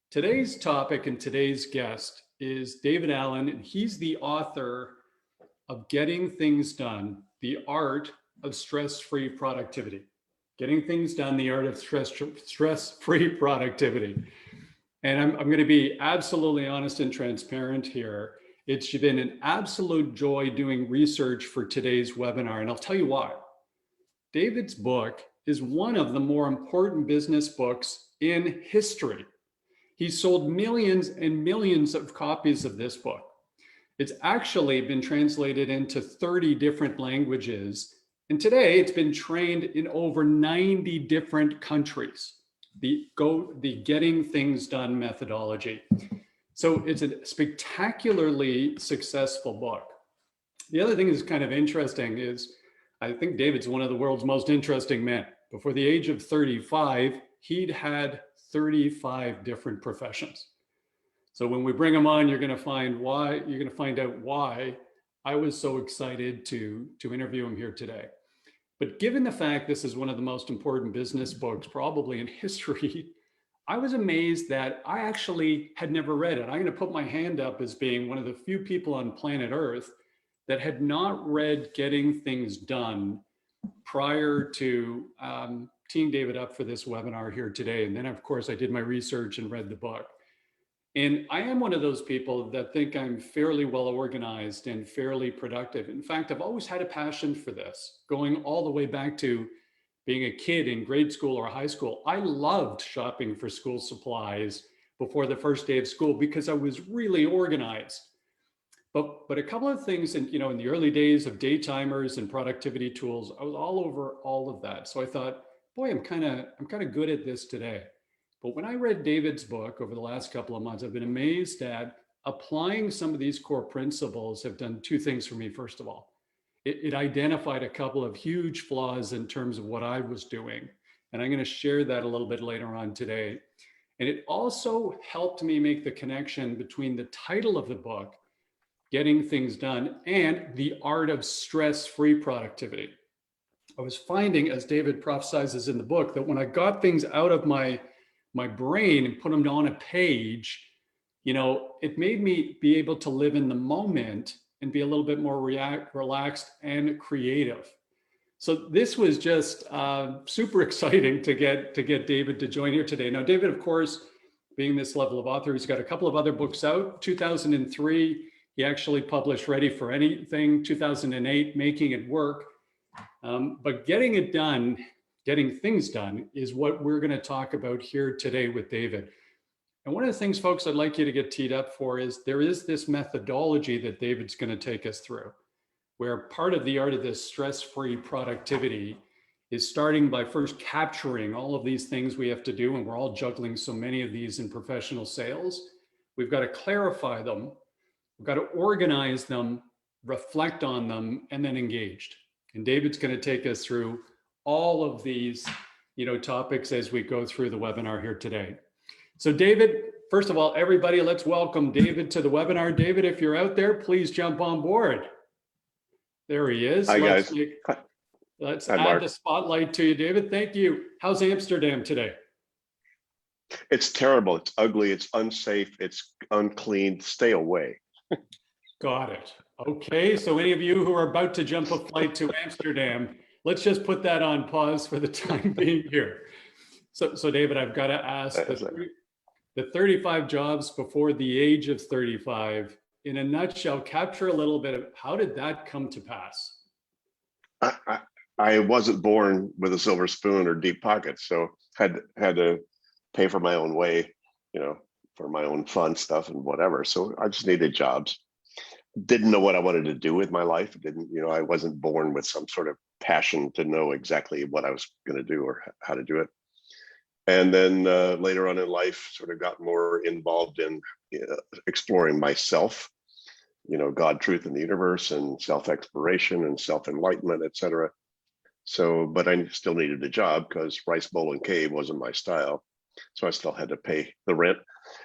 Today's topic and today's guest is David Allen, and he's the author of Getting Things Done, the Art of Stress-Free Productivity. Getting Things Done, the Art of Stress-Free Productivity. And I'm going to be absolutely honest and transparent here. It's been an absolute joy doing research for today's webinar, and I'll tell you why. David's book is one of the more important business books in history. He's sold millions and millions of copies of this book. It's actually been translated into 30 different languages. And today it's been trained in over 90 different countries, the Getting Things Done methodology. So it's a spectacularly successful book. The other thing that's kind of interesting is I think David's one of the world's most interesting men. Before the age of 35, he'd had 35 different professions. So when we bring him on, you're going to find out why I was so excited to interview him here today. But given the fact this is one of the most important business books probably in history, I was amazed that I actually had never read it. I'm going to put my hand up as being one of the few people on planet Earth that had not read Getting Things Done prior to teeing David up for this webinar here today. And then of course I did my research and read the book. And I am one of those people that think I'm fairly well organized and fairly productive. In fact, I've always had a passion for this, going all the way back to being a kid in grade school or high school. I loved shopping for school supplies before the first day of school because I was really organized. But a couple of things, in the early days of day timers and productivity tools, I was all over all of that. So I thought, boy, I'm kind of good at this today. But when I read David's book over the last couple of months, I've been amazed at applying some of these core principles have done two things for me. First of all, it identified a couple of huge flaws in terms of what I was doing. And I'm going to share that a little bit later on today. And it also helped me make the connection between the title of the book, Getting Things Done, and the Art of Stress-Free Productivity. I was finding, as David prophesizes in the book, that when I got things out of my brain and put them on a page, it made me be able to live in the moment and be a little bit more relaxed and creative. So this was just super exciting to get David to join here today. Now, David, of course, being this level of author, he's got a couple of other books out. 2003, he actually published Ready for Anything. 2008, Making It Work. But getting it done, getting things done is what we're going to talk about here today with David. And one of the things, folks, I'd like you to get teed up for is there is this methodology that David's going to take us through, where part of the art of this stress-free productivity is starting by first capturing all of these things we have to do. And we're all juggling so many of these in professional sales. We've got to clarify them. We've got to organize them, reflect on them, and then engaged. And David's going to take us through all of these, topics as we go through the webinar here today. So David, first of all, everybody, let's welcome David to the webinar. David, if you're out there, please jump on board. There he is. Hi, guys. Let's Hi, add Mark. the spotlight to you, David. Thank you. How's Amsterdam today? It's terrible. It's ugly. It's unsafe. It's unclean. Stay away. Got it. Okay, so any of you who are about to jump a flight to Amsterdam, let's just put that on pause for the time being here. So David, I've got to ask, the 35 jobs before the age of 35, in a nutshell, capture a little bit of how did that come to pass? I wasn't born with a silver spoon or deep pockets, so had to pay for my own way, for my own fun stuff and whatever. So I just needed jobs. Didn't know what I wanted to do with my life. I wasn't born with some sort of passion to know exactly what I was going to do or how to do it. And then later on in life, sort of got more involved in exploring myself, God, truth, and the universe, and self-exploration and self-enlightenment, etc. So, but I still needed a job because rice bowl and cave wasn't my style. So I still had to pay the rent.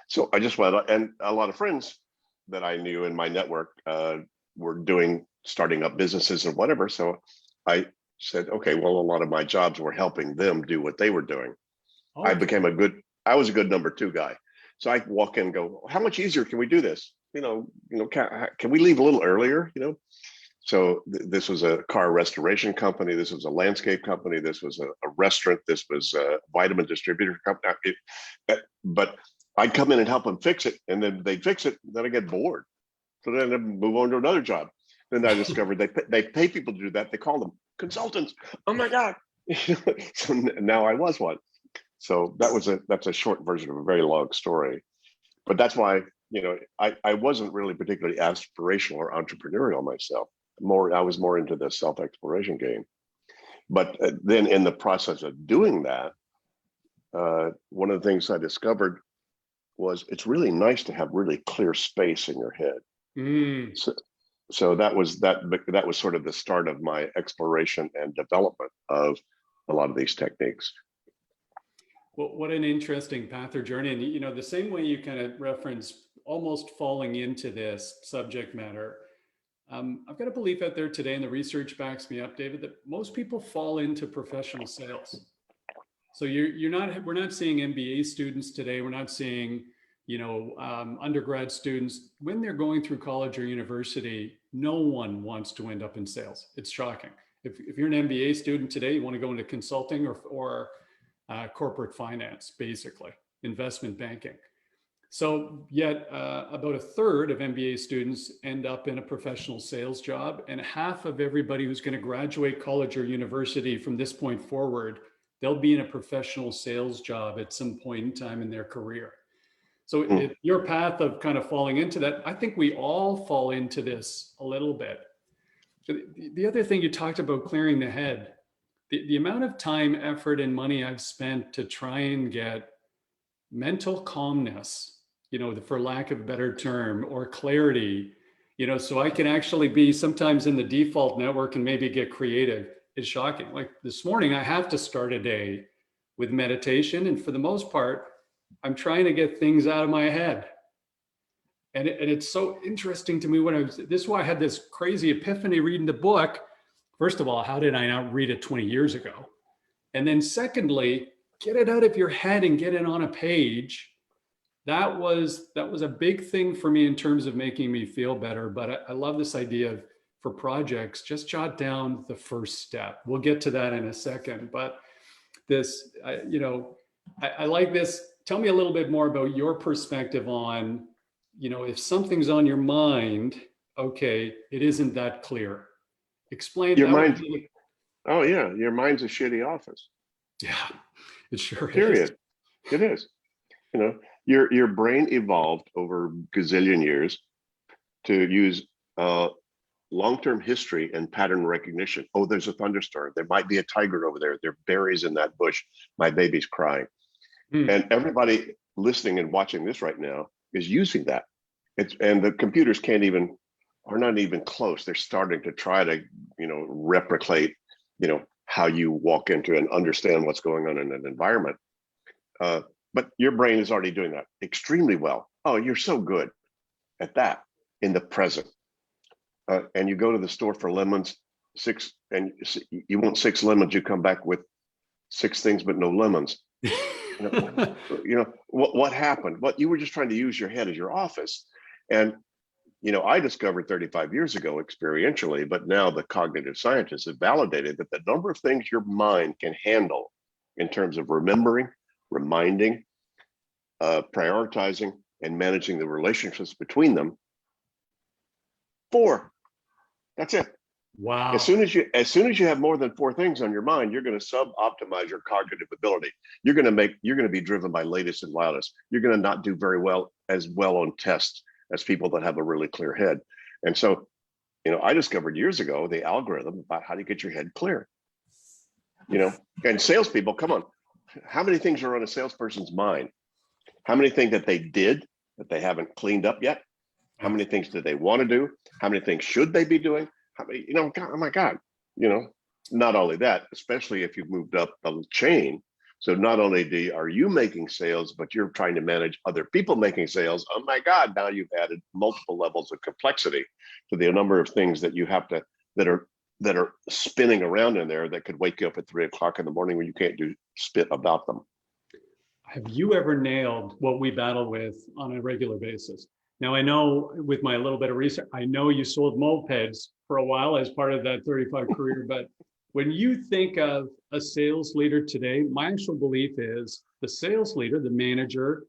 So I just went, and a lot of friends that I knew in my network were starting up businesses and whatever. So I said, okay, well, a lot of my jobs were helping them do what they were doing. Okay. I was a good number two guy. So I walk in and go, how much easier can we do this? Can we leave a little earlier? So this was a car restoration company. This was a landscape company. This was a restaurant. This was a vitamin distributor company. But I'd come in and help them fix it, and then they'd fix it. Then I get bored. So then I move on to another job. Then I discovered they pay people to do that. They call them consultants. Oh my God. So now I was one. So that's a short version of a very long story. But that's why, I wasn't really particularly aspirational or entrepreneurial myself. I was more into the self-exploration game. But then in the process of doing that, one of the things I discovered was it's really nice to have really clear space in your head. Mm. So that was sort of the start of my exploration and development of a lot of these techniques. Well, what an interesting path or journey. And, the same way you kind of reference almost falling into this subject matter, I've got a belief out there today, and the research backs me up, David, that most people fall into professional sales. So we're not seeing MBA students today. We're not seeing, undergrad students. When they're going through college or university, no one wants to end up in sales. It's shocking. If you're an MBA student today, you want to go into consulting or corporate finance, basically, investment banking. So yet about a third of MBA students end up in a professional sales job, and half of everybody who's going to graduate college or university from this point forward, they'll be in a professional sales job at some point in time in their career. So your path of kind of falling into that, I think we all fall into this a little bit. The other thing you talked about, clearing the head, the amount of time, effort, and money I've spent to try and get mental calmness, for lack of a better term, or clarity, so I can actually be sometimes in the default network and maybe get creative, is shocking. Like this morning, I have to start a day with meditation. And for the most part, I'm trying to get things out of my head. And it's so interesting to me this is why I had this crazy epiphany reading the book. First of all, how did I not read it 20 years ago? And then secondly, get it out of your head and get it on a page. That was a big thing for me in terms of making me feel better. But I love this idea of, for projects, just jot down the first step. We'll get to that in a second. But this, I like this. Tell me a little bit more about your perspective on, if something's on your mind, okay, it isn't that clear. Explain Your that. mind. Oh yeah, your mind's a shitty office. Yeah, it sure Period. is. It is. Your brain evolved over gazillion years to use long-term history and pattern recognition. Oh, there's a thunderstorm. There might be a tiger over there. There are berries in that bush. My baby's crying. And everybody listening and watching this right now is using that. And the computers are not even close. They're starting to try to, replicate, how you walk into and understand what's going on in an environment. But your brain is already doing that extremely well. Oh, you're so good at that in the present. And you go to the store for lemons, and you want 6 lemons, you come back with 6 things, but no lemons. What happened? What, you were just trying to use your head as your office. And, I discovered 35 years ago experientially, but now the cognitive scientists have validated that the number of things your mind can handle in terms of remembering, reminding, prioritizing, and managing the relationships between them, 4. That's it. Wow. As soon as you have more than 4 things on your mind, you're going to sub-optimize your cognitive ability. You're going to be driven by latest and loudest. You're going to not do very well on tests as people that have a really clear head. And so, I discovered years ago the algorithm about how to get your head clear. And salespeople, come on, how many things are on a salesperson's mind? How many things that they did that they haven't cleaned up yet? How many things do they want to do? How many things should they be doing? How many, God, oh my God, not only that, especially if you've moved up the chain. So not only are you making sales, but you're trying to manage other people making sales. Oh my God, now you've added multiple levels of complexity to the number of things that you have to, that are spinning around in there that could wake you up at 3 o'clock in the morning when you can't do spit about them. have you ever nailed what we battle with on a regular basis? Now, I know with my little bit of research, I know you sold mopeds for a while as part of that 35 career, but when you think of a sales leader today, my actual belief is the sales leader, the manager,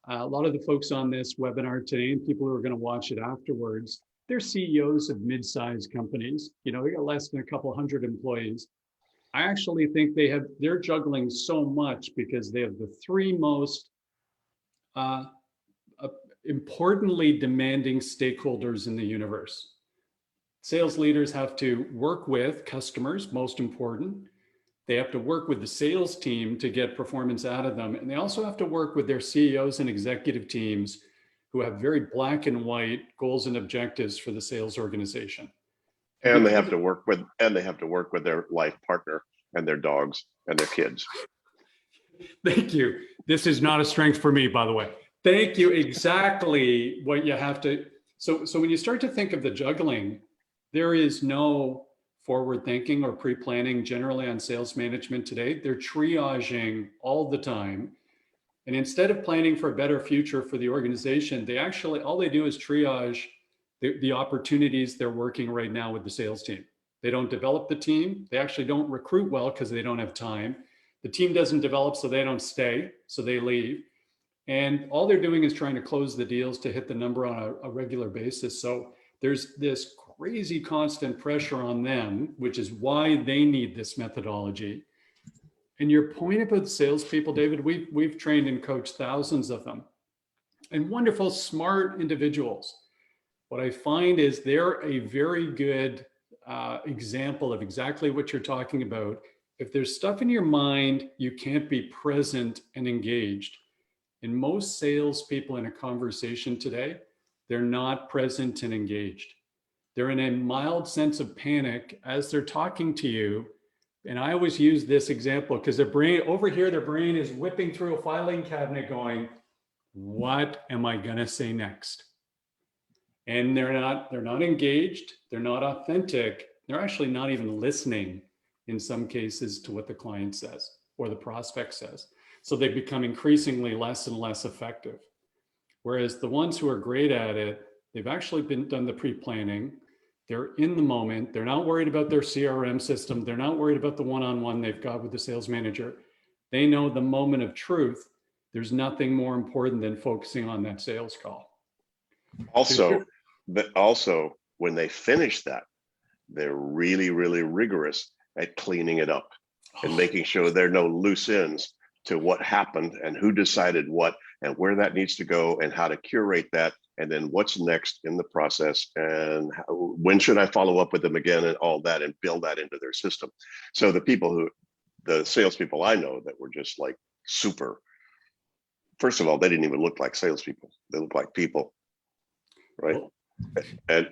a lot of the folks on this webinar today and people who are going to watch it afterwards, they're CEOs of mid-sized companies. You know, they got less than a couple hundred employees. I actually think they're juggling so much because they have the three most uh, importantly demanding stakeholders in the universe. Sales leaders have to work with customers, most important. They have to work with the sales team to get performance out of them. And they also have to work with their CEOs and executive teams who have very black and white goals and objectives for the sales organization. And they have to work with their life partner and their dogs and their kids. Thank you. This is not a strength for me, by the way. Thank you. Exactly what you have to. So when you start to think of the juggling, there is no forward thinking or pre-planning generally on sales management today. They're triaging all the time. And instead of planning for a better future for the organization, all they do is triage the opportunities they're working right now with the sales team. They don't develop the team. They actually don't recruit well because they don't have time. The team doesn't develop, so they don't stay, so they leave. And all they're doing is trying to close the deals to hit the number on a regular basis. So there's this crazy constant pressure on them, which is why they need this methodology. And your point about salespeople, David, we've trained and coached thousands of them, and wonderful, smart individuals. What I find is they're a very good example of exactly what you're talking about. If there's stuff in your mind, you can't be present and engaged. And most salespeople in a conversation today, they're not present and engaged. They're in a mild sense of panic as they're talking to you. And I always use this example because their brain is whipping through a filing cabinet going, what am I gonna say next? And they're not engaged, they're not authentic, they're actually not even listening in some cases to what the client says or the prospect says. So they become increasingly less and less effective. Whereas the ones who are great at it, they've actually done the pre-planning, they're in the moment, they're not worried about their CRM system, they're not worried about the one-on-one they've got with the sales manager. They know the moment of truth, there's nothing more important than focusing on that sales call. Also, when they finish that, they're really, really rigorous at cleaning it up and making sure there are no loose ends to what happened and who decided what and where that needs to go and how to curate that. And then what's next in the process and when should I follow up with them again and all that and build that into their system. So the salespeople I know that were just like super, first of all, they didn't even look like salespeople. They looked like people, right? And,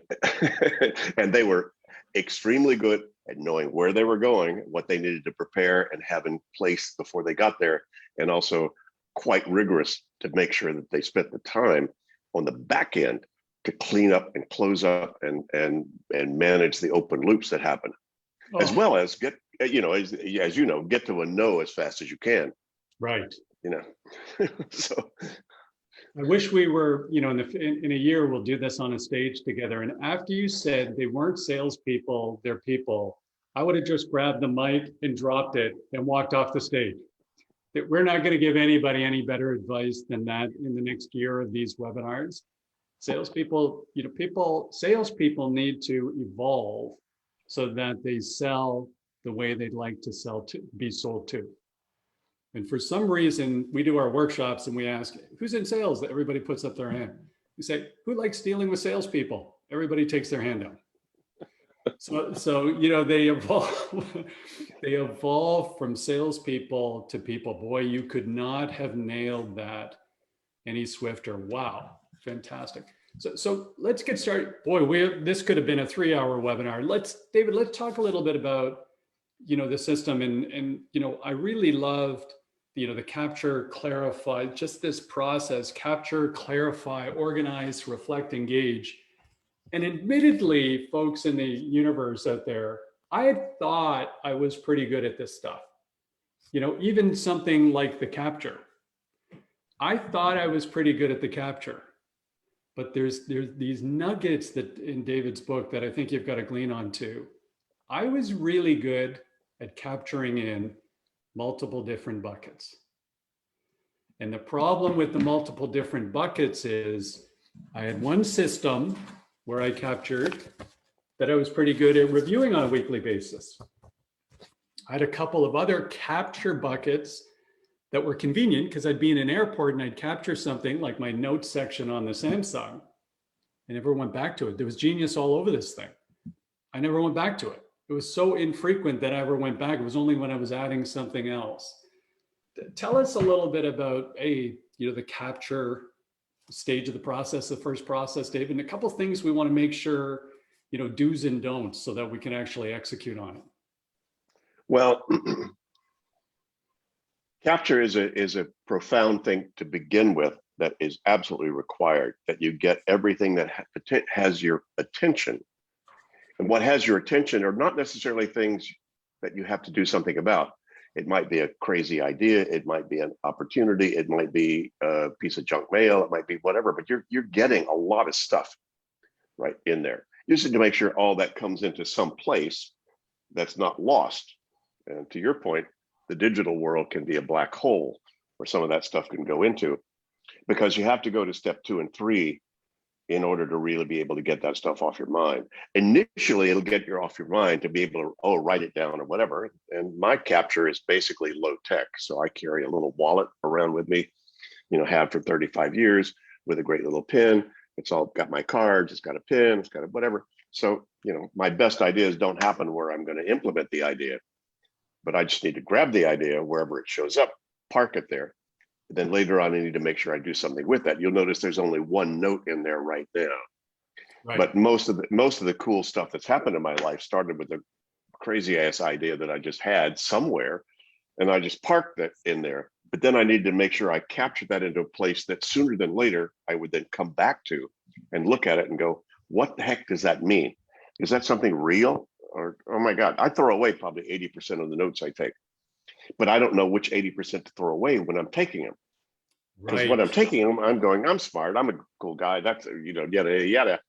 and they were extremely good at knowing where they were going, what they needed to prepare and have in place before they got there, and also quite rigorous to make sure that they spent the time on the back end to clean up and close up and manage the open loops that happen, as well as get to a no as fast as you can. Right. So I wish we were, in a year, we'll do this on a stage together. And after you said they weren't salespeople, they're people, I would have just grabbed the mic and dropped it and walked off the stage. That we're not going to give anybody any better advice than that in the next year of these webinars. Salespeople, salespeople need to evolve so that they sell the way they'd like to be sold to. And for some reason, we do our workshops and we ask, who's in sales? Everybody puts up their hand. We say, who likes dealing with salespeople? Everybody takes their hand down. So they evolve. They evolve from salespeople to people. Boy, you could not have nailed that any swifter. Wow, fantastic. So let's get started. Boy, this could have been a 3-hour webinar. David, let's talk a little bit about the system and I really loved the capture, clarify, just this process: capture, clarify, organize, reflect, engage. And admittedly, folks in the universe out there, I had thought I was pretty good at this stuff. Even something like the capture. I thought I was pretty good at the capture, but there's these nuggets that in David's book that I think you've got to glean onto. I was really good at capturing in multiple different buckets. And the problem with the multiple different buckets is I had one system where I captured that I was pretty good at reviewing on a weekly basis. I had a couple of other capture buckets that were convenient because I'd be in an airport and I'd capture something like my notes section on the Samsung. I never went back to it. There was genius all over this thing. I never went back to it. It was so infrequent that I ever went back. It was only when I was adding something else. Tell us a little bit about the capture stage of the process, the first process, David, and a couple of things we want to make sure, do's and don'ts so that we can actually execute on it. Well, capture is a profound thing to begin with that is absolutely required, that you get everything that has your attention. And what has your attention are not necessarily things that you have to do something about. It might be a crazy idea. It might be an opportunity. It might be a piece of junk mail. It might be whatever, but you're getting a lot of stuff right in there. You just need to make sure all that comes into some place that's not lost. And to your point, the digital world can be a black hole where some of that stuff can go into, because you have to go to step 2 and 3 in order to really be able to get that stuff off your mind. Initially, it'll get you off your mind to be able to, write it down or whatever. And my capture is basically low tech. So I carry a little wallet around with me, have for 35 years with a great little pin. It's all got my cards, it's got a pin, it's got a whatever. So, my best ideas don't happen where I'm going to implement the idea, but I just need to grab the idea wherever it shows up, park it there. Then later on, I need to make sure I do something with that. You'll notice there's only one note in there right now. Right. But most of the cool stuff that's happened in my life started with a crazy ass idea that I just had somewhere, and I just parked that in there. But then I need to make sure I captured that into a place that sooner than later I would then come back to and look at it and go, what the heck does that mean? Is that something real? Or, oh my God, I throw away probably 80% of the notes I take, but I don't know which 80% to throw away when I'm taking them. Because when I'm taking them, I'm going, I'm smart, I'm a cool guy, that's, yada, yada.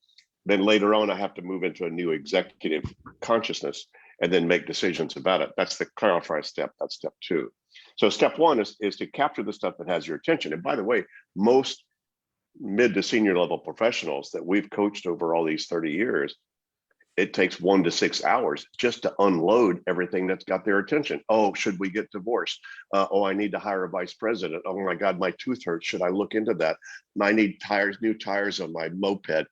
Then later on, I have to move into a new executive consciousness and then make decisions about it. That's the clarify step, that's step 2. So step 1 is to capture the stuff that has your attention. And by the way, most mid to senior level professionals that we've coached over all these 30 years, it takes 1 to 6 hours just to unload everything that's got their attention. Oh, should we get divorced? I need to hire a vice president. Oh my God, my tooth hurts. Should I look into that? I need new tires on my moped.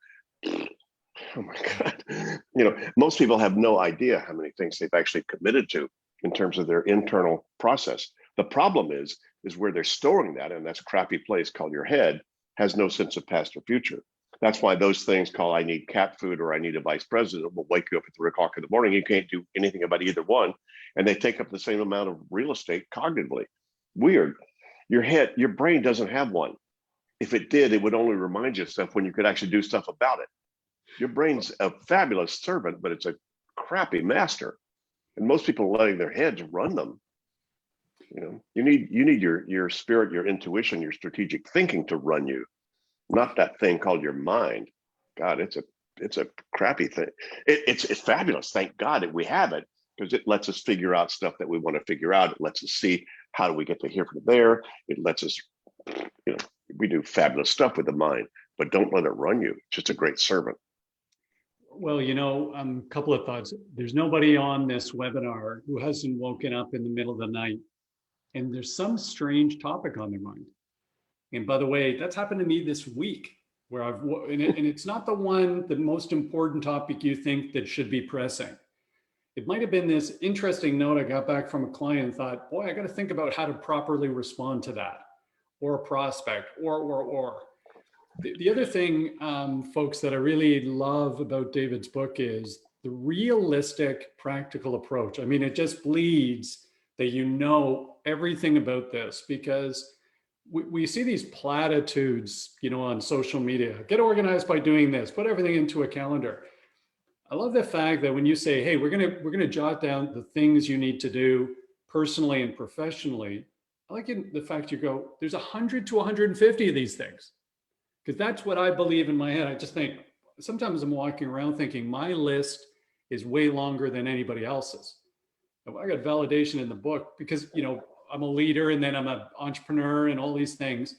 Oh my God. Most people have no idea how many things they've actually committed to in terms of their internal process. The problem is where they're storing that, and that's a crappy place called your head, has no sense of past or future. That's why those things called I need cat food or I need a vice president will wake you up at 3 o'clock in the morning. You can't do anything about either one. And they take up the same amount of real estate cognitively. Weird. Your brain doesn't have one. If it did, it would only remind you of stuff when you could actually do stuff about it. Your brain's a fabulous servant, but it's a crappy master. And most people are letting their heads run them. You need your spirit, your intuition, your strategic thinking to run you, not that thing called your mind. God, it's a crappy thing. It's fabulous. Thank God that we have it, because it lets us figure out stuff that we want to figure out. It lets us see how do we get to here from there. It lets us, we do fabulous stuff with the mind, but don't let it run you. It's just a great servant. Well, a couple of thoughts. There's nobody on this webinar who hasn't woken up in the middle of the night and there's some strange topic on their mind. And by the way, that's happened to me this week, where and it's not the most important topic you think that should be pressing. It might have been this interesting note I got back from a client and thought, boy, I got to think about how to properly respond to that, or a prospect, or. The other thing, folks, that I really love about David's book is the realistic, practical approach. I mean, it just bleeds that everything about this, because we see these platitudes, on social media. Get organized by doing this, put everything into a calendar. I love the fact that when you say, hey, we're gonna jot down the things you need to do personally and professionally, I like the fact you go, there's 100 to 150 of these things. Because that's what I believe in my head. I just think sometimes I'm walking around thinking my list is way longer than anybody else's. I got validation in the book because, I'm a leader and then I'm an entrepreneur and all these things.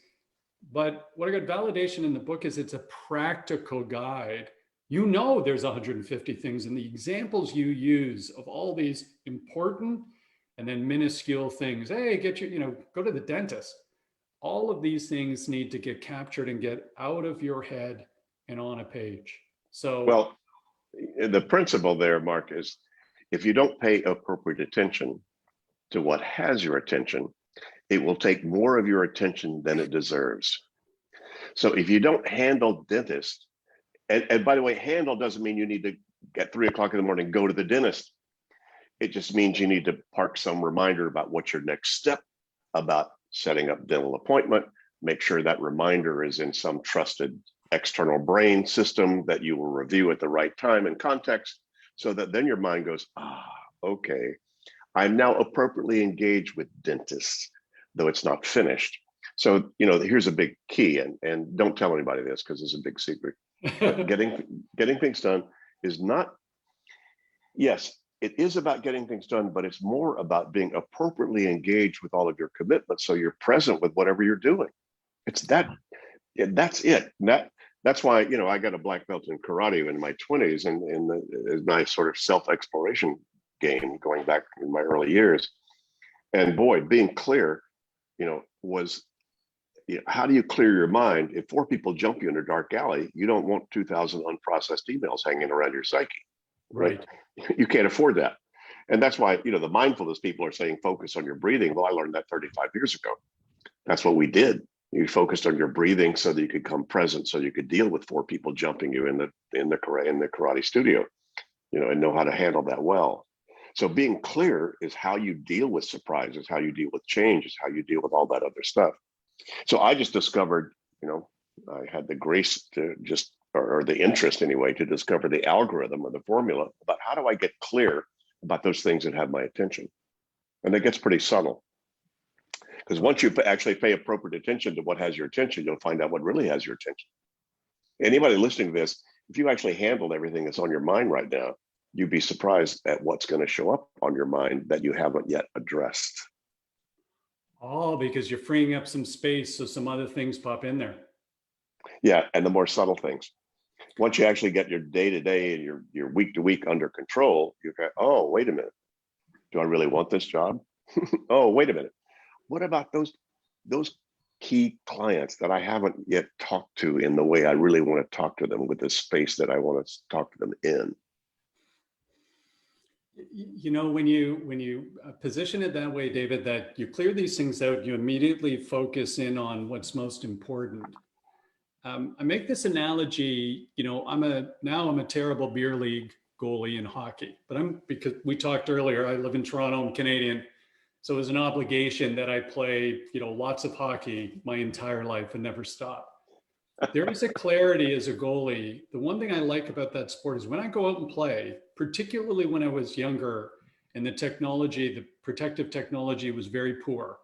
But what I got validation in the book is it's a practical guide. There's 150 things, and the examples you use of all these important and then minuscule things. Hey, go to the dentist. All of these things need to get captured and get out of your head and on a page. So, Well, the principle there, Mark, is if you don't pay appropriate attention to what has your attention, it will take more of your attention than it deserves. So if you don't handle dentists, and by the way, handle doesn't mean you need to at 3 o'clock in the morning go to the dentist. It just means you need to park some reminder about what's your next step about setting up dental appointment. Make sure that reminder is in some trusted external brain system that you will review at the right time and context, so that then your mind goes, okay, I'm now appropriately engaged with dentists, though it's not finished. So, here's a big key, and don't tell anybody this because it's a big secret. But getting things done is not, yes, it is about getting things done, but it's more about being appropriately engaged with all of your commitments so you're present with whatever you're doing. It's that, that's it. That's why, I got a black belt in karate in my 20s and in my sort of self-exploration game going back in my early years. And boy, being clear, was, how do you clear your mind? If 4 people jump you in a dark alley, you don't want 2,000 unprocessed emails hanging around your psyche, right? You can't afford that. And that's why, the mindfulness people are saying, focus on your breathing. Well, I learned that 35 years ago. That's what we did. You focused on your breathing so that you could come present, so you could deal with 4 people jumping you in the karate studio, and know how to handle that well. So being clear is how you deal with surprises, how you deal with change, is how you deal with all that other stuff. So I just discovered, I had the grace to or the interest anyway, to discover the algorithm or the formula about how do I get clear about those things that have my attention. And it gets pretty subtle. Because once you actually pay appropriate attention to what has your attention, you'll find out what really has your attention. Anybody listening to this, if you actually handled everything that's on your mind right now, you'd be surprised at what's going to show up on your mind that you haven't yet addressed. Oh, because you're freeing up some space so some other things pop in there. Yeah, and the more subtle things. Once you actually get your day-to-day and your week-to-week under control, you go, oh, wait a minute. Do I really want this job? Oh, wait a minute. What about those key clients that I haven't yet talked to in the way I really want to talk to them, with the space that I want to talk to them in? When you position it that way, David, that you clear these things out, you immediately focus in on what's most important. I make this analogy, I'm a terrible beer league goalie in hockey, but because we talked earlier, I live in Toronto, I'm Canadian. So it was an obligation that I play, lots of hockey my entire life and never stop. There is a clarity as a goalie. The one thing I like about that sport is when I go out and play, particularly when I was younger and the protective technology was very poor,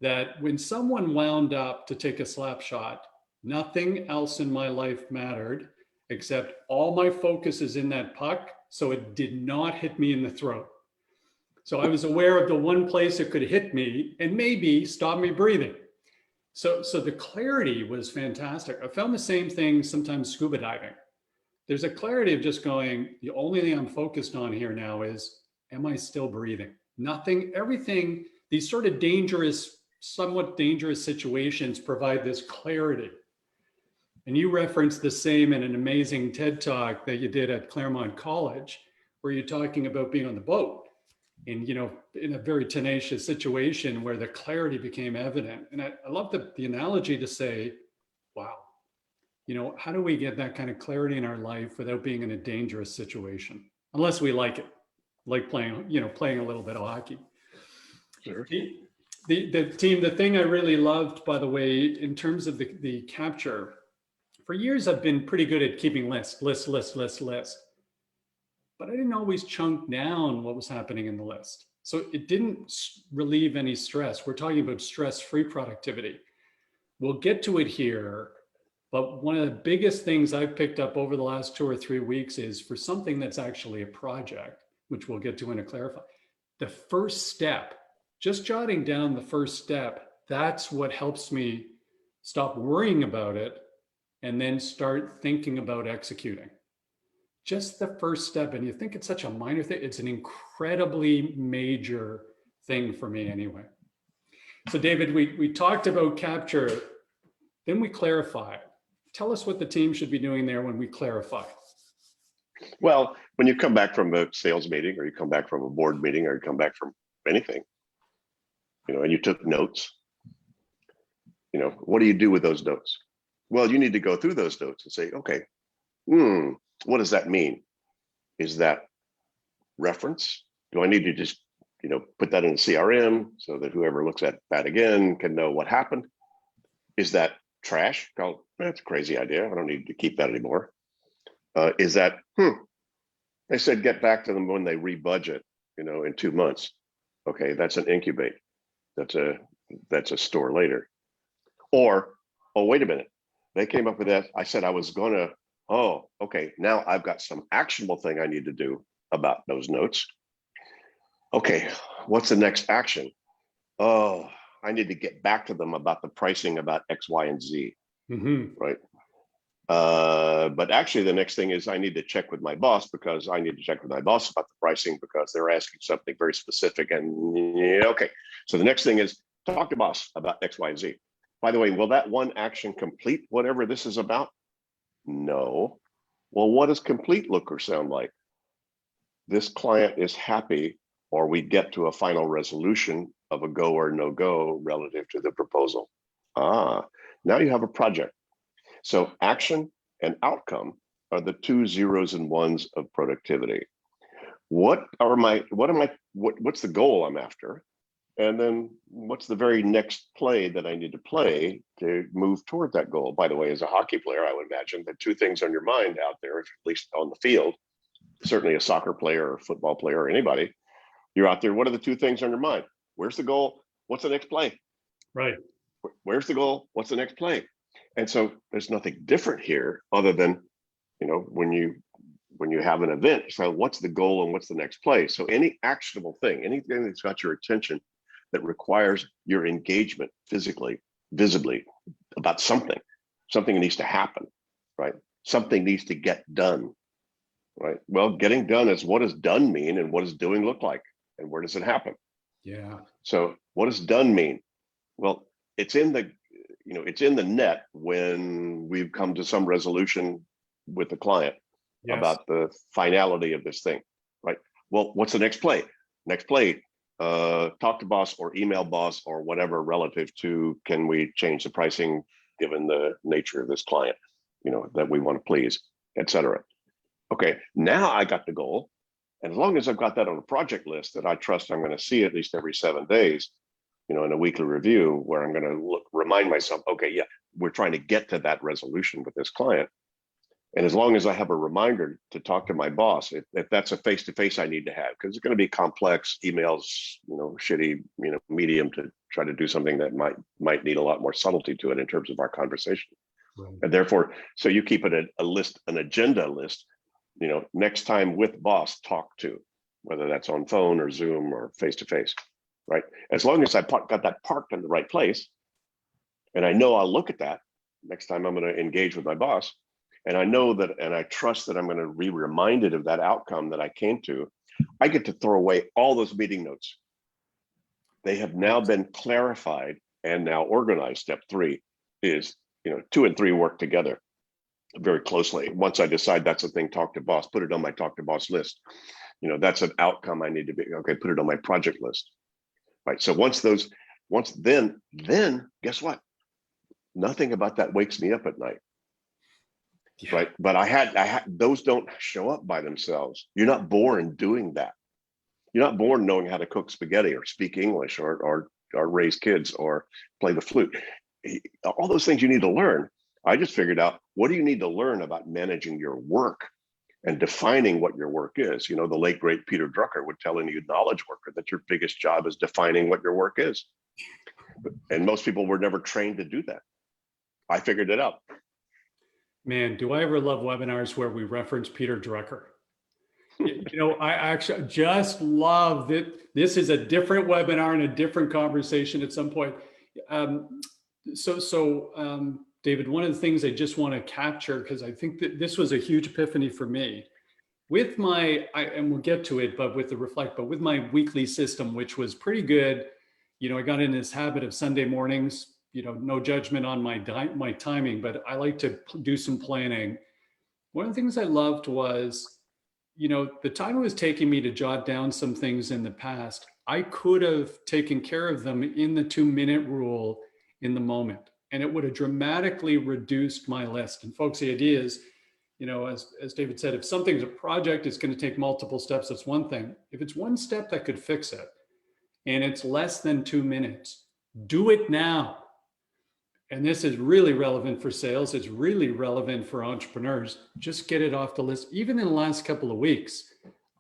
that when someone wound up to take a slap shot, nothing else in my life mattered except all my focus is in that puck, so it did not hit me in the throat. So I was aware of the one place it could hit me and maybe stop me breathing. So the clarity was fantastic. I found the same thing sometimes scuba diving. There's a clarity of just going, the only thing I'm focused on here now is, am I still breathing? Everything, these sort of somewhat dangerous situations provide this clarity. And you referenced the same in an amazing TED Talk that you did at Claremont College, where you're talking about being on the boat. And, in a very tenacious situation where the clarity became evident. And I love the analogy to say, wow, how do we get that kind of clarity in our life without being in a dangerous situation? Unless we like it, like playing a little bit of hockey. Sure. The thing I really loved, by the way, in terms of the capture, for years I've been pretty good at keeping lists. But I didn't always chunk down what was happening in the list. So it didn't relieve any stress. We're talking about stress-free productivity. We'll get to it here, but one of the biggest things I've picked up over the last 2 or 3 weeks is for something that's actually a project, which we'll get to in a clarify, the first step, just jotting down the first step, that's what helps me stop worrying about it and then start thinking about executing. Just the first step. And you think it's such a minor thing. It's an incredibly major thing for me anyway. So David, we talked about capture, then we clarify. Tell us what the team should be doing there when we clarify. Well, when you come back from a sales meeting, or you come back from a board meeting, or you come back from anything, and you took notes, what do you do with those notes? Well, you need to go through those notes and say, okay, what does that mean? Is that reference? Do I need to just, put that in a CRM so that whoever looks at that again can know what happened? Is that trash? Well, that's a crazy idea. I don't need to keep that anymore. Is that, they said get back to them when they rebudget, in 2 months. Okay, that's an incubate. That's a store later. Or, oh, wait a minute. They came up with that. I said I was gonna, oh, okay, now I've got some actionable thing I need to do about those notes. Okay, what's the next action? Oh, I need to get back to them about the pricing about X, Y, and Z, right? But actually the next thing is I need to check with my boss, because I need to check with my boss about the pricing because they're asking something very specific. And okay, so the next thing is talk to boss about X, Y, and Z. By the way, will that one action complete whatever this is about? No. Well, what does complete look or sound like? This client is happy, or we get to a final resolution of a go or no go relative to the proposal. Now you have a project. So action and outcome are the 2 zeros and 1s of productivity. What's the goal I'm after? And then what's the very next play that I need to play to move toward that goal? By the way, as a hockey player, I would imagine the 2 things on your mind out there, at least on the field, certainly a soccer player or football player or anybody, you're out there. What are the 2 things on your mind? Where's the goal? What's the next play? Right. Where's the goal? What's the next play? And so there's nothing different here other than, when you have an event, so what's the goal and what's the next play? So any actionable thing, anything that's got your attention that requires your engagement physically, visibly about something needs to happen, right? Something needs to get done, right? Well, getting done is, what does done mean and what does doing look like and where does it happen? Yeah. So what does done mean? Well, it's in the net when we've come to some resolution with the client about the finality of this thing, right? Well, what's the next play? Next play, talk to boss or email boss or whatever relative to, can we change the pricing given the nature of this client, that we want to please, etc. Okay, now I got the goal. And as long as I've got that on a project list that I trust I'm going to see at least every 7 days, in a weekly review where I'm going to remind myself, okay, yeah, we're trying to get to that resolution with this client. And as long as I have a reminder to talk to my boss, if that's a face-to-face I need to have, because it's going to be complex emails, shitty, medium to try to do something that might need a lot more subtlety to it in terms of our conversation. Right. And therefore, so you keep it a list, an agenda list, next time with boss, talk to, whether that's on phone or Zoom or face-to-face, right? As long as I got that parked in the right place, and I know I'll look at that next time I'm going to engage with my boss, and I know that, and I trust that I'm going to be reminded of that outcome that I came to, I get to throw away all those meeting notes. They have now been clarified and now organized. Step 3 is, 2 and 3 work together very closely. Once I decide that's the thing, talk to boss, put it on my talk to boss list. That's an outcome I need to be, okay, put it on my project list, right? So then guess what? Nothing about that wakes me up at night. Yeah. Right. But I had those don't show up by themselves. You're not born doing that. You're not born knowing how to cook spaghetti or speak English or raise kids or play the flute. All those things you need to learn. I just figured out, what do you need to learn about managing your work? and defining what your work is. The late great Peter Drucker would tell any knowledge worker that your biggest job is defining what your work is. And most people were never trained to do that. I figured it out. Man, do I ever love webinars where we reference Peter Drucker. I actually just love that. This is a different webinar and a different conversation at some point. David, one of the things I just want to capture, because I think that this was a huge epiphany for me with and we'll get to it, but with my weekly system, which was pretty good. I got in this habit of Sunday mornings, no judgment on my timing, but I like to do some planning. One of the things I loved was, the time it was taking me to jot down some things in the past, I could have taken care of them in the 2-minute rule in the moment. And it would have dramatically reduced my list. And folks, the idea is, as David said, if something's a project, it's going to take multiple steps. That's one thing. If it's one step that could fix it, and it's less than 2 minutes, do it now. And this is really relevant for sales. It's really relevant for entrepreneurs. Just get it off the list. Even in the last couple of weeks,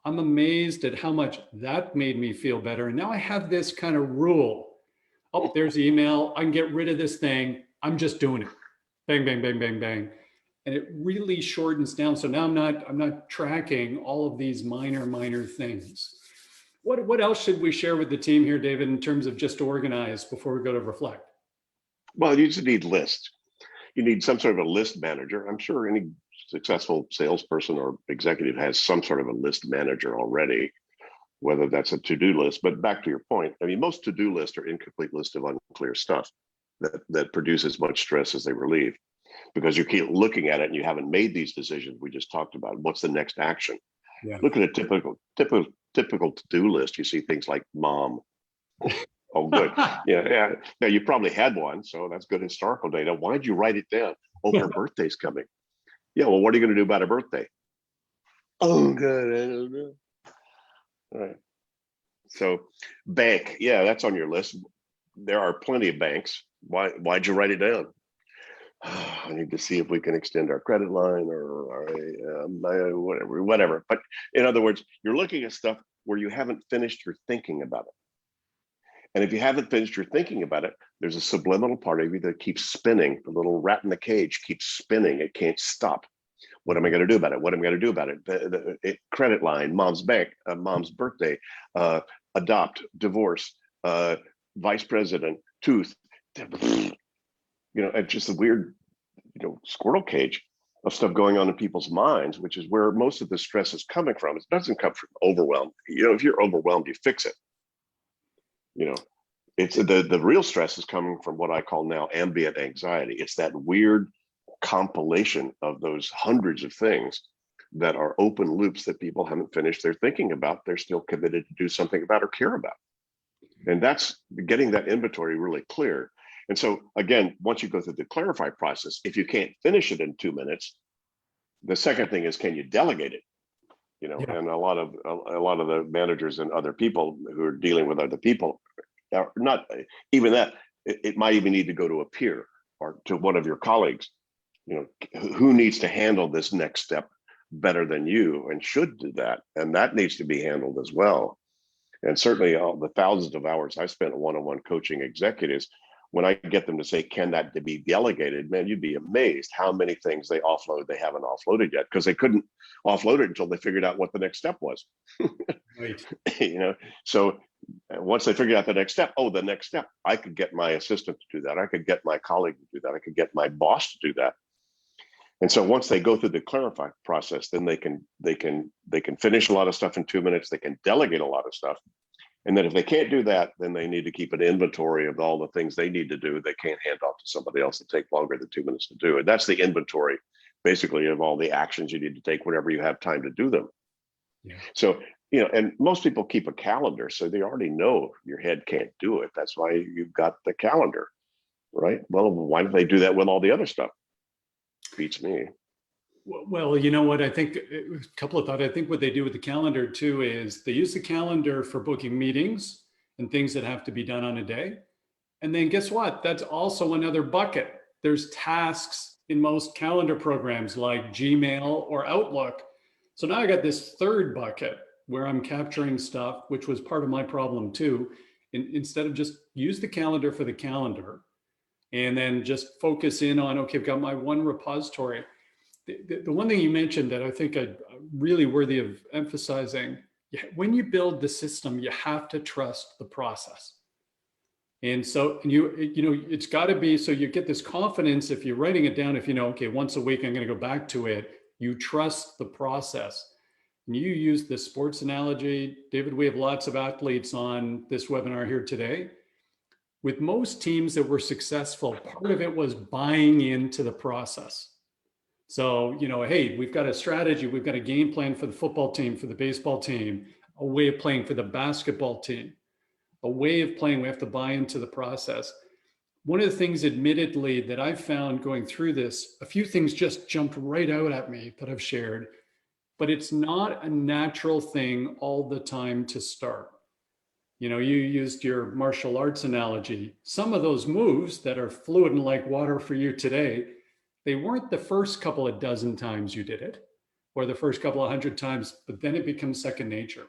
I'm amazed at how much that made me feel better. And now I have this kind of rule. Oh, there's the email. I can get rid of this thing. I'm just doing it. Bang, bang, bang, bang, bang. And it really shortens down. So now I'm not tracking all of these minor things. What else should we share with the team here, David, in terms of just organize before we go to reflect? Well, you just need lists. You need some sort of a list manager. I'm sure any successful salesperson or executive has some sort of a list manager already, whether that's a to-do list. But back to your point, most to-do lists are incomplete lists of unclear stuff that produce as much stress as they relieve, because you keep looking at it and you haven't made these decisions we just talked about. What's the next action? Yeah. Look at a typical to-do list. You see things like mom. Oh, good. Yeah. You probably had one, so that's good historical data. Why'd you write it down? Oh, her birthday's coming. Yeah, well, what are you going to do about her birthday? Oh, good. I don't know. All right. So bank, yeah, that's on your list. There are plenty of banks. Why'd you write it down? I need to see if we can extend our credit line or whatever. But in other words, you're looking at stuff where you haven't finished your thinking about it. And if you haven't finished your thinking about it, there's a subliminal part of you that keeps spinning. The little rat in the cage keeps spinning. It can't stop. What am I going to do about it? What am I going to do about it? The credit line, mom's bank, mom's birthday, adopt, divorce, vice president, tooth. It's just a weird, squirrel cage of stuff going on in people's minds, which is where most of the stress is coming from. It doesn't come from overwhelm. If you're overwhelmed, you fix it. It's the real stress is coming from what I call now ambient anxiety. It's that weird compilation of those hundreds of things that are open loops that people haven't finished their thinking about. They're still committed to do something about or care about. And that's getting that inventory really clear. And so again, once you go through the clarify process, if you can't finish it in 2 minutes, the second thing is, can you delegate it? And a lot of the managers and other people who are dealing with other people are not even that. It might even need to go to a peer or to one of your colleagues. Who needs to handle this next step better than you and should do that, and that needs to be handled as well. And certainly all the thousands of hours I spent one-on-one coaching executives, when I get them to say, can that be delegated, man, you'd be amazed how many things they haven't offloaded yet, because they couldn't offload it until they figured out what the next step was. Right. So once they figured out the next step, the next step, I could get my assistant to do that. I could get my colleague to do that. I could get my boss to do that. And so once they go through the clarify process, then they can finish a lot of stuff in 2 minutes. They can delegate a lot of stuff. And then if they can't do that, then they need to keep an inventory of all the things they need to do. They can't hand off to somebody else that take longer than 2 minutes to do. And that's the inventory, basically, of all the actions you need to take whenever you have time to do them. Yeah. So, and most people keep a calendar, so they already know your head can't do it. That's why you've got the calendar, right? Well, why don't they do that with all the other stuff? Beats me. Well, you know what? I think a couple of thoughts. I think what they do with the calendar too is they use the calendar for booking meetings and things that have to be done on a day. And then guess what? That's also another bucket. There's tasks in most calendar programs like Gmail or Outlook. So now I got this third bucket where I'm capturing stuff, which was part of my problem too. Instead of just use the calendar for the calendar and then just focus in on, okay, I've got my one repository. The one thing you mentioned that I think I really worthy of emphasizing, when you build the system, you have to trust the process. And so it's got to be, so you get this confidence if you're writing it down, if you know, okay, once a week I'm going to go back to it, you trust the process. And you use the sports analogy. David, we have lots of athletes on this webinar here today. With most teams that were successful, part of it was buying into the process. So, hey, we've got a strategy, we've got a game plan for the football team, for the baseball team, a way of playing for the basketball team, a way of playing. We have to buy into the process. One of the things, admittedly, that I've found going through this, a few things just jumped right out at me that I've shared, but it's not a natural thing all the time to start. You used your martial arts analogy. Some of those moves that are fluid and like water for you today, they weren't the first couple of dozen times you did it or the first couple of 100 times, but then it becomes second nature.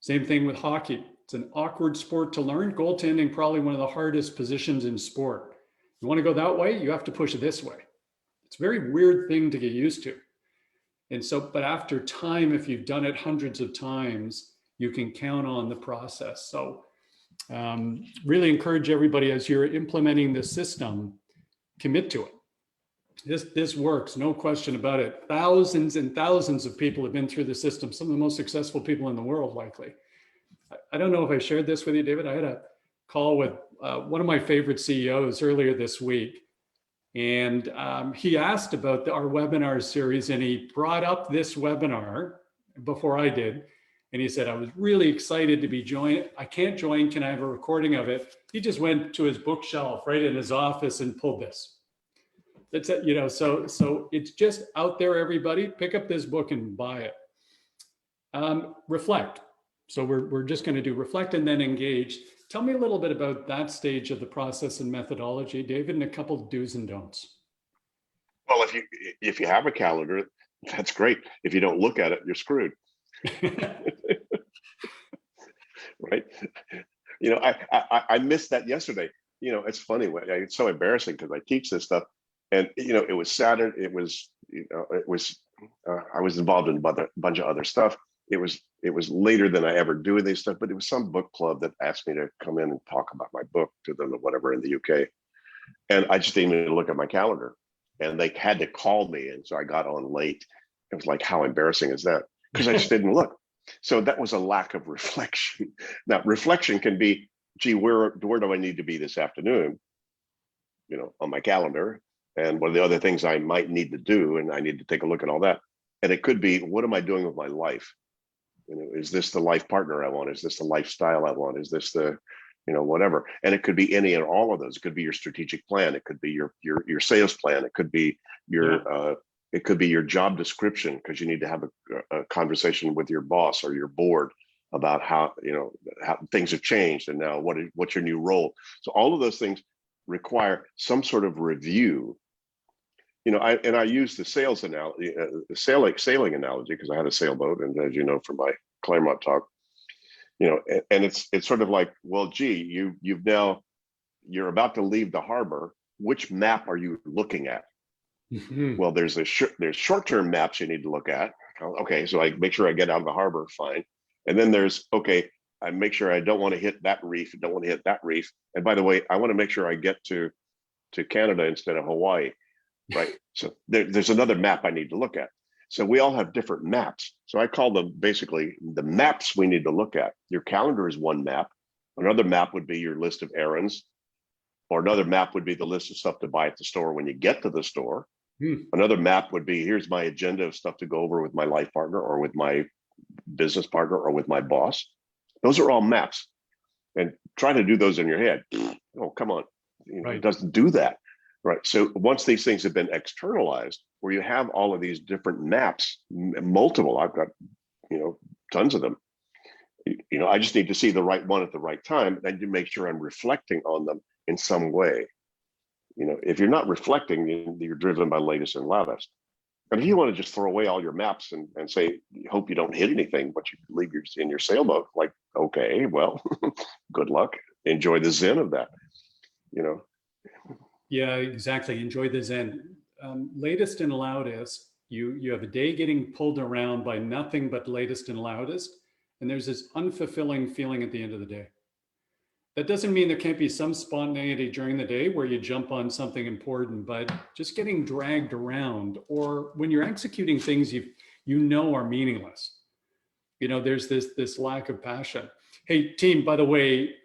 Same thing with hockey. It's an awkward sport to learn. Goaltending, probably one of the hardest positions in sport. You want to go that way, you have to push it this way. It's a very weird thing to get used to. And so, but after time, if you've done it hundreds of times, you can count on the process. So really encourage everybody as you're implementing the system, commit to it. This works, no question about it. Thousands and thousands of people have been through the system, some of the most successful people in the world, likely. I don't know if I shared this with you, David. I had a call with one of my favorite CEOs earlier this week. And he asked about our webinar series, and he brought up this webinar before I did. And he said, I was really excited to be joined. I can't join. Can I have a recording of it? He just went to his bookshelf right in his office and pulled this. That's it, so it's just out there, everybody. Pick up this book and buy it. Reflect. So we're just going to do reflect and then engage. Tell me a little bit about that stage of the process and methodology, David, and a couple of do's and don'ts. Well, if you have a calendar, that's great. If you don't look at it, you're screwed. Right? I missed that yesterday. It's funny. It's so embarrassing because I teach this stuff, and it was Saturday. It was I was involved in a bunch of other stuff. It was later than I ever do this stuff, but it was some book club that asked me to come in and talk about my book to them or whatever in the UK. And I just didn't even look at my calendar, and they had to call me. And so I got on late. It was like, how embarrassing is that? Because I just didn't look. So that was a lack of reflection. Now, reflection can be, gee, where do I need to be this afternoon, on my calendar? And what are the other things I might need to do? And I need to take a look at all that. And it could be, what am I doing with my life? Is this the life partner I want? Is this the lifestyle I want? Is this the, whatever? And it could be any and all of those. It could be your strategic plan. It could be your sales plan. It could be it could be your job description, because you need to have a conversation with your boss or your board about how things have changed and now what's your new role. So all of those things require some sort of review. I use the sales analogy, sailing analogy, because I had a sailboat, and as you know from my Claremont talk, and it's sort of like, well, gee, you're about to leave the harbor. Which map are you looking at? Mm-hmm. Well, there's short-term maps you need to look at. Okay, so I make sure I get out of the harbor, fine. And then there's, okay, I make sure I don't want to hit that reef, don't want to hit that reef. And by the way, I want to make sure I get to Canada instead of Hawaii, right? So there's another map I need to look at. So we all have different maps. So I call them basically the maps we need to look at. Your calendar is one map. Another map would be your list of errands, or another map would be the list of stuff to buy at the store when you get to the store. Another map would be, here's my agenda of stuff to go over with my life partner or with my business partner or with my boss. Those are all maps. And try to do those in your head. Oh, come on. Right. It doesn't do that. Right. So once these things have been externalized, where you have all of these different maps, multiple, I've got, tons of them. I just need to see the right one at the right time, and to make sure I'm reflecting on them in some way. If you're not reflecting, you're driven by latest and loudest. And if you want to just throw away all your maps and say, hope you don't hit anything, but you leave your in your sailboat, like, okay, well, good luck. Enjoy the zen of that, you know. Yeah, exactly. Enjoy the zen. Latest and loudest. You have a day getting pulled around by nothing but latest and loudest, and there's this unfulfilling feeling at the end of the day. That doesn't mean there can't be some spontaneity during the day where you jump on something important, but just getting dragged around, or when you're executing things you know are meaningless. There's this lack of passion. Hey, team, by the way,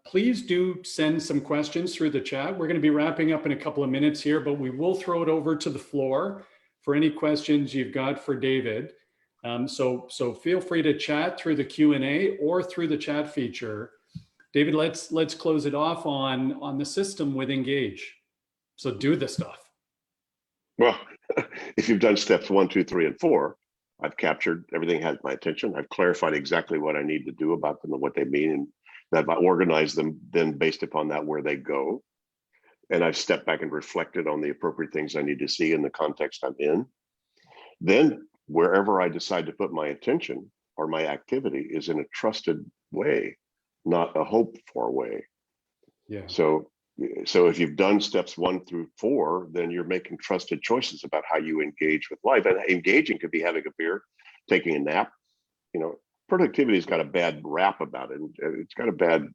please do send some questions through the chat. We're going to be wrapping up in a couple of minutes here, but we will throw it over to the floor for any questions you've got for David. So feel free to chat through the Q&A or through the chat feature. David, let's close it off on the system with engage. So do the stuff. Well, if you've done steps 1, 2, 3, and 4, I've captured everything, has my attention. I've clarified exactly what I need to do about them and what they mean, and that I've organized them then based upon that where they go. And I've stepped back and reflected on the appropriate things I need to see in the context I'm in. Then wherever I decide to put my attention or my activity is in a trusted way, not a hoped for way. Yeah. So if you've done steps 1 through 4, then you're making trusted choices about how you engage with life. And engaging could be having a beer, taking a nap. Productivity's got a bad rap about it. It's got a bad,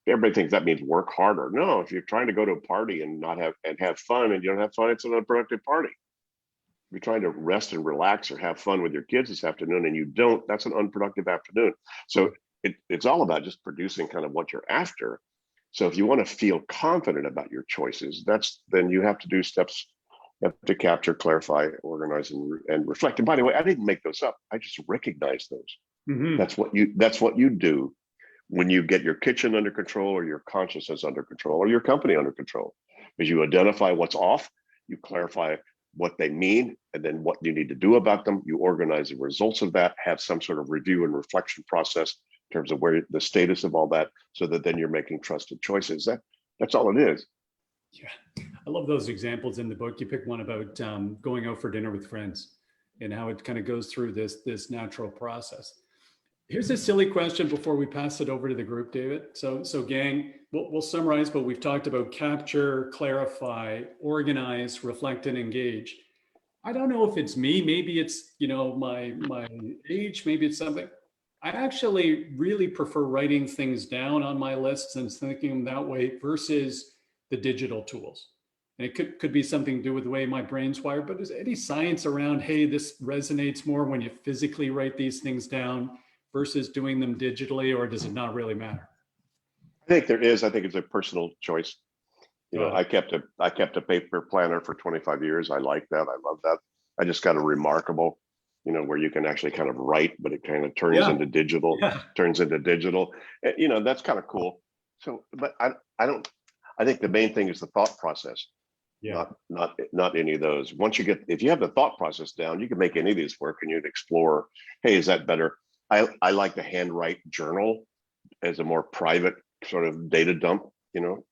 everybody thinks that means work harder. No, if you're trying to go to a party and not have fun and you don't have fun, it's an unproductive party. If you're trying to rest and relax or have fun with your kids this afternoon and you don't, that's an unproductive afternoon. So it's all about just producing kind of what you're after. So if you want to feel confident about your choices, then you have to do steps. You have to capture, clarify, organize, and reflect. And by the way, I didn't make those up. I just recognize those. Mm-hmm. That's what you do when you get your kitchen under control or your consciousness under control or your company under control. Is you identify what's off, you clarify what they mean, and then what you need to do about them. You organize the results of that, have some sort of review and reflection process in terms of where the status of all that, so that then you're making trusted choices. That's all it is. Yeah, I love those examples in the book. You pick one about going out for dinner with friends and how it kind of goes through this natural process. Here's a silly question before we pass it over to the group, David. So gang, we'll summarize, but we've talked about capture, clarify, organize, reflect, and engage. I don't know if it's me, maybe it's, my age, maybe it's something. I actually really prefer writing things down on my lists and thinking them that way versus the digital tools. And it could be something to do with the way my brain's wired, but is any science around, hey, this resonates more when you physically write these things down versus doing them digitally, or does it not really matter? I think there is. I think it's a personal choice. I kept a paper planner for 25 years. I like that. I love that. I just got a remarkable, where you can actually kind of write, but it kind of turns into digital, that's kind of cool. So, but I think the main thing is the thought process. Yeah. Not any of those. If you have the thought process down, you can make any of these work and you'd explore, hey, is that better? I like the handwrite journal as a more private sort of data dump.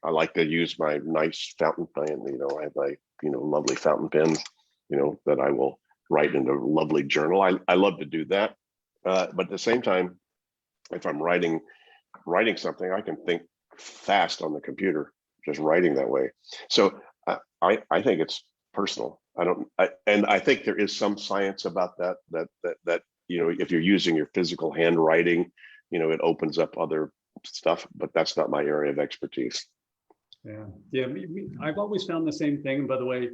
I like to use my nice fountain pen. I have my, lovely fountain pens, that I will write in a lovely journal. I love to do that. But at the same time, if I'm writing something, I can think fast on the computer, just writing that way. So I think it's personal. And I think there is some science about that if you're using your physical handwriting, it opens up other stuff, but that's not my area of expertise. Yeah. I've always found the same thing. And by the way,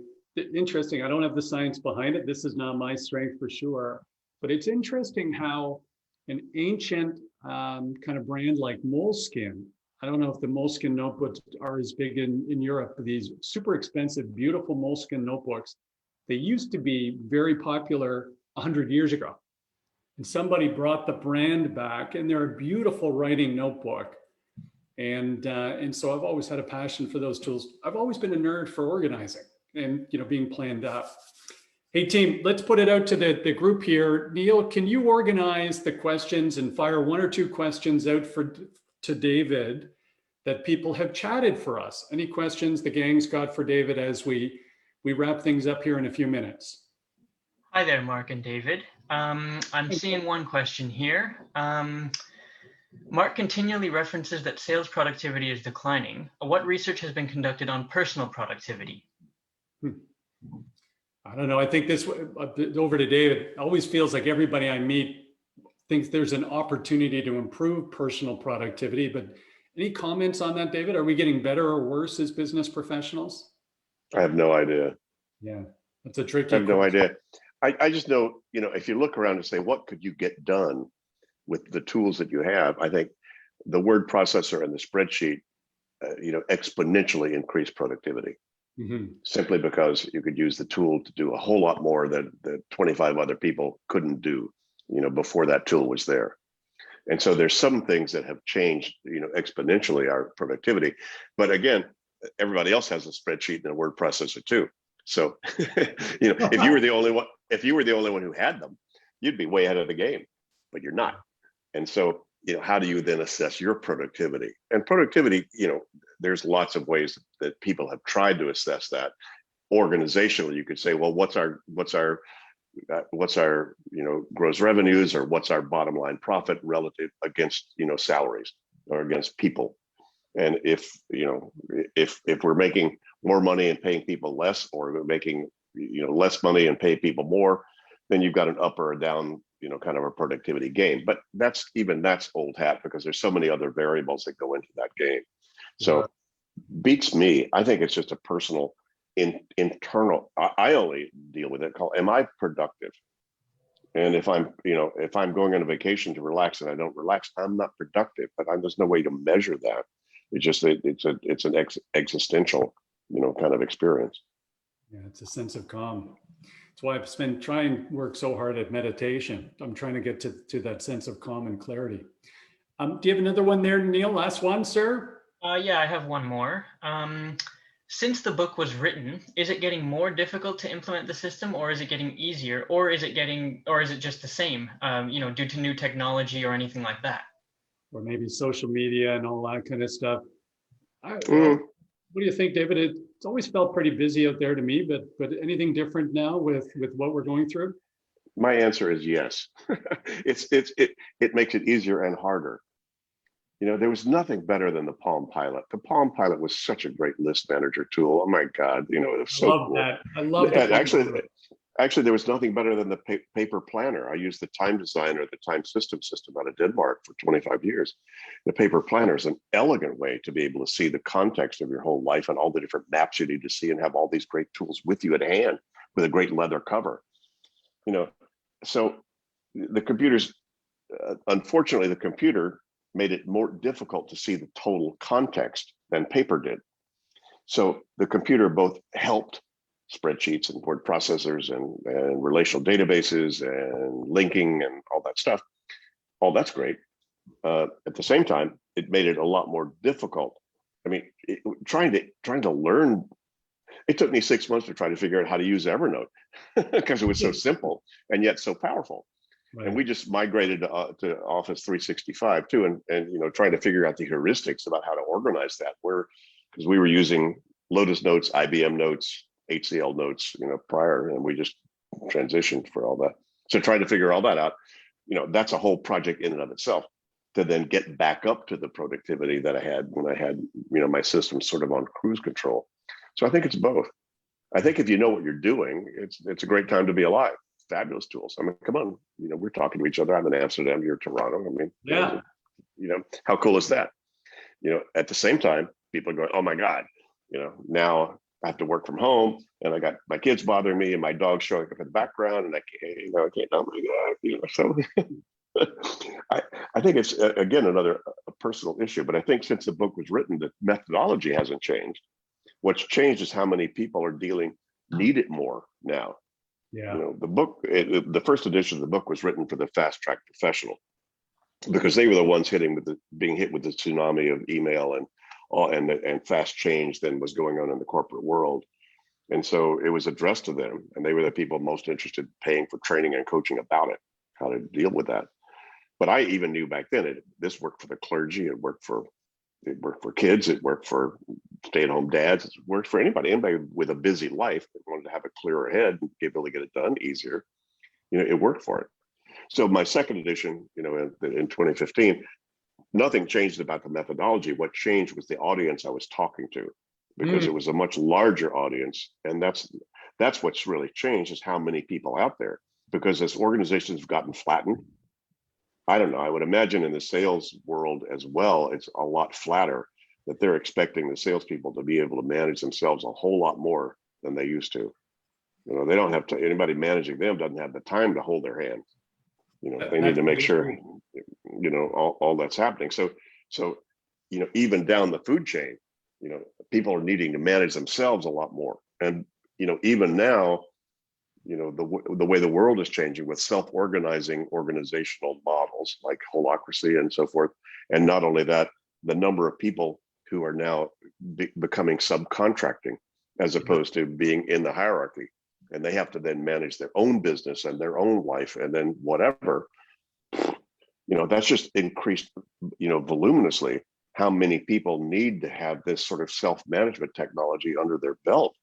interesting. I don't have the science behind it. This is not my strength for sure, but it's interesting how an ancient kind of brand like Moleskine. I don't know if the Moleskine notebooks are as big in Europe, but these super expensive, beautiful Moleskine notebooks, they used to be very popular 100 years ago. And somebody brought the brand back, and they're a beautiful writing notebook. And so I've always had a passion for those tools. I've always been a nerd for organizing and being planned out. Hey team, let's put it out to the group here. Neil, can you organize the questions and fire 1 or 2 questions out to David that people have chatted for us? Any questions the gang's got for David as we wrap things up here in a few minutes? Hi there, Mark and David. I'm seeing one question here. Mark continually references that sales productivity is declining. What research has been conducted on personal productivity? I don't know. I think this over to David. It always feels like everybody I meet thinks there's an opportunity to improve personal productivity. But any comments on that, David? Are we getting better or worse as business professionals? I have no idea. Yeah, that's a tricky I have no question. idea. I just know, if you look around and say, what could you get done with the tools that you have? I think the word processor and the spreadsheet, exponentially increase productivity. Simply because you could use the tool to do a whole lot more that 25 other people couldn't do, before that tool was there. And so there's some things that have changed, exponentially our productivity. But again, everybody else has a spreadsheet and a word processor too. So, if you were the only one who had them, you'd be way ahead of the game, but you're not. And so, how do you then assess your productivity? And productivity, there's lots of ways that people have tried to assess that. Organizationally, you could say, well, what's our gross revenues, or what's our bottom line profit relative against salaries or against people. And if we're making more money and paying people less, or we're making less money and pay people more, then you've got an up or a down kind of a productivity game. But that's old hat, because there's so many other variables that go into that game. So beats me. I think it's just a personal internal. I only deal with it called, am I productive? And if I'm going on a vacation to relax and I don't relax, I'm not productive. But there's no way to measure that. It's just it's an existential kind of experience. Yeah, it's a sense of calm. That's why I've been trying to work so hard at meditation. I'm trying to get to that sense of calm and clarity. Do you have another one there, Neil? Last one, sir? Yeah, I have one more. Since the book was written, is it getting more difficult to implement the system, or is it getting easier, or is it just the same, due to new technology or anything like that? Or maybe social media and all that kind of stuff. What do you think, David? It's always felt pretty busy out there to me, but anything different now with what we're going through? My answer is yes. It makes it easier and harder. There was nothing better than the Palm Pilot. The Palm Pilot was such a great list manager tool. Oh my God, it was so cool. That. I love that. Actually, there was nothing better than the paper planner. I used the Time Designer, the Time System out of Denmark for 25 years. The paper planner is an elegant way to be able to see the context of your whole life and all the different maps you need to see, and have all these great tools with you at hand with a great leather cover. So the computers, unfortunately, the computer made it more difficult to see the total context than paper did. So the computer both helped spreadsheets and word processors and relational databases and linking and all that stuff. All that's great. At the same time, it made it a lot more difficult. I mean, trying to learn. It took me 6 months to try to figure out how to use Evernote because it was so simple and yet so powerful. Right. And we just migrated to Office 365 too, and trying to figure out the heuristics about how to organize that. Because we were using Lotus Notes, IBM Notes, HCL Notes, prior, and we just transitioned for all that. So trying to figure all that out, that's a whole project in and of itself, to then get back up to the productivity that I had when I had, my system sort of on cruise control. So I think it's both. I think if you know what you're doing, it's a great time to be alive. Fabulous tools. I mean, come on, we're talking to each other. I'm in Amsterdam, you're Toronto. I mean, yeah, how cool is that? At the same time, people are going, oh my God, now I have to work from home, and I got my kids bothering me, and my dog showing up in the background, and I can't. Oh my God, so I think it's again another personal issue. But I think since the book was written, the methodology hasn't changed. What's changed is how many people are need it more now. Yeah. The book, the first edition of the book was written for the fast track professional, because they were the ones being hit with the tsunami of email and fast change than was going on in the corporate world. And so it was addressed to them, and they were the people most interested in paying for training and coaching about it, how to deal with that. But I even knew back then this worked for the clergy, it worked for kids, it worked for stay-at-home dads, it worked for anybody with a busy life that wanted to have a clearer head and be able to get it done easier. it worked for it. So my second edition, in 2015, nothing changed about the methodology. What changed was the audience I was talking to, because it was a much larger audience. And that's what's really changed, is how many people out there, because as organizations have gotten flattened, I don't know, I would imagine in the sales world as well, it's a lot flatter, that they're expecting the salespeople to be able to manage themselves a whole lot more than they used to. They don't have to, anybody managing them doesn't have the time to hold their hand. They need to make sure, all that's happening. So, even down the food chain, people are needing to manage themselves a lot more. And, even now, the way the world is changing with self-organizing organizational models like holacracy and so forth. And not only that, the number of people who are now becoming subcontracting as opposed to being in the hierarchy. And they have to then manage their own business and their own life and then whatever, that's just increased, voluminously how many people need to have this sort of self-management technology under their belt,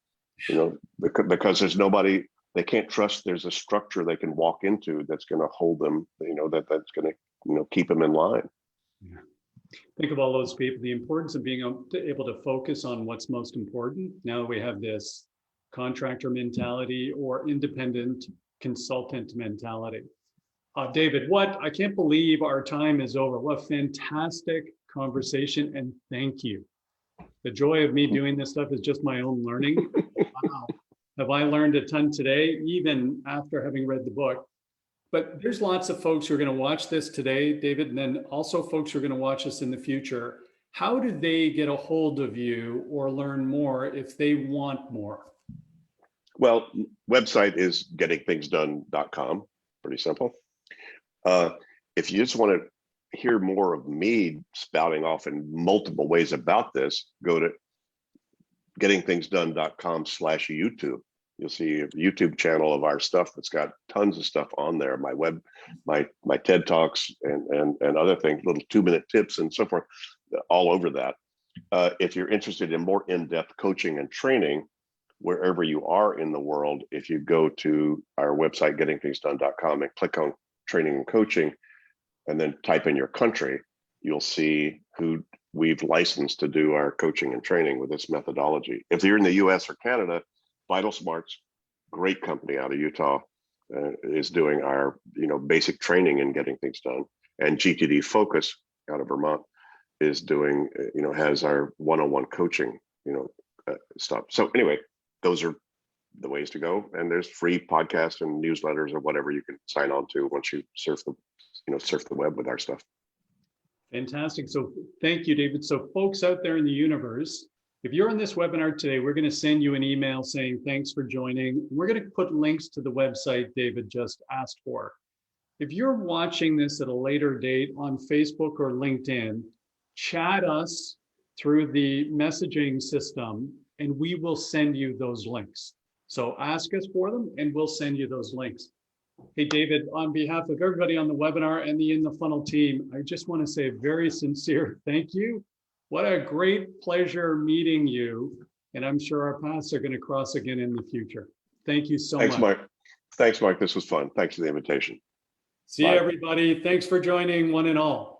because there's nobody, they can't trust there's a structure they can walk into that's going to hold them, that's going to, keep them in line. Yeah. Think of all those people, the importance of being able to focus on what's most important. Now that we have this contractor mentality or independent consultant mentality. David, I can't believe our time is over. What a fantastic conversation, and thank you. The joy of me doing this stuff is just my own learning. Wow. Have I learned a ton today, even after having read the book? But there's lots of folks who are going to watch this today, David, and then also folks who are going to watch us in the future. How do they get a hold of you or learn more if they want more? Well, website is gettingthingsdone.com. Pretty simple. If you just want to hear more of me spouting off in multiple ways about this, go to gettingthingsdone.com/YouTube. You'll see a YouTube channel of our stuff that's got tons of stuff on there. My TED Talks and other things, little 2-minute tips and so forth, all over that. If you're interested in more in-depth coaching and training, wherever you are in the world, if you go to our website, gettingthingsdone.com, and click on training and coaching, and then type in your country, you'll see who we've licensed to do our coaching and training with this methodology. If you're in the US or Canada, Vital Smarts, great company out of Utah, is doing our basic training in getting things done. And GTD Focus out of Vermont is doing, has our one-on-one coaching, stuff. So anyway, those are the ways to go. And there's free podcasts and newsletters or whatever you can sign on to once you surf the web with our stuff. Fantastic. So thank you, David. So folks out there in the universe, if you're on this webinar today, we're going to send you an email saying thanks for joining. We're going to put links to the website David just asked for. If you're watching this at a later date on Facebook or LinkedIn, chat us through the messaging system and we will send you those links. So ask us for them and we'll send you those links. Hey, David, on behalf of everybody on the webinar and the In the Funnel team, I just want to say a very sincere thank you. What a great pleasure meeting you. And I'm sure our paths are going to cross again in the future. Thank you so much. Thanks, Mike. Thanks, Mike. This was fun. Thanks for the invitation. See you, everybody. Thanks for joining, one and all.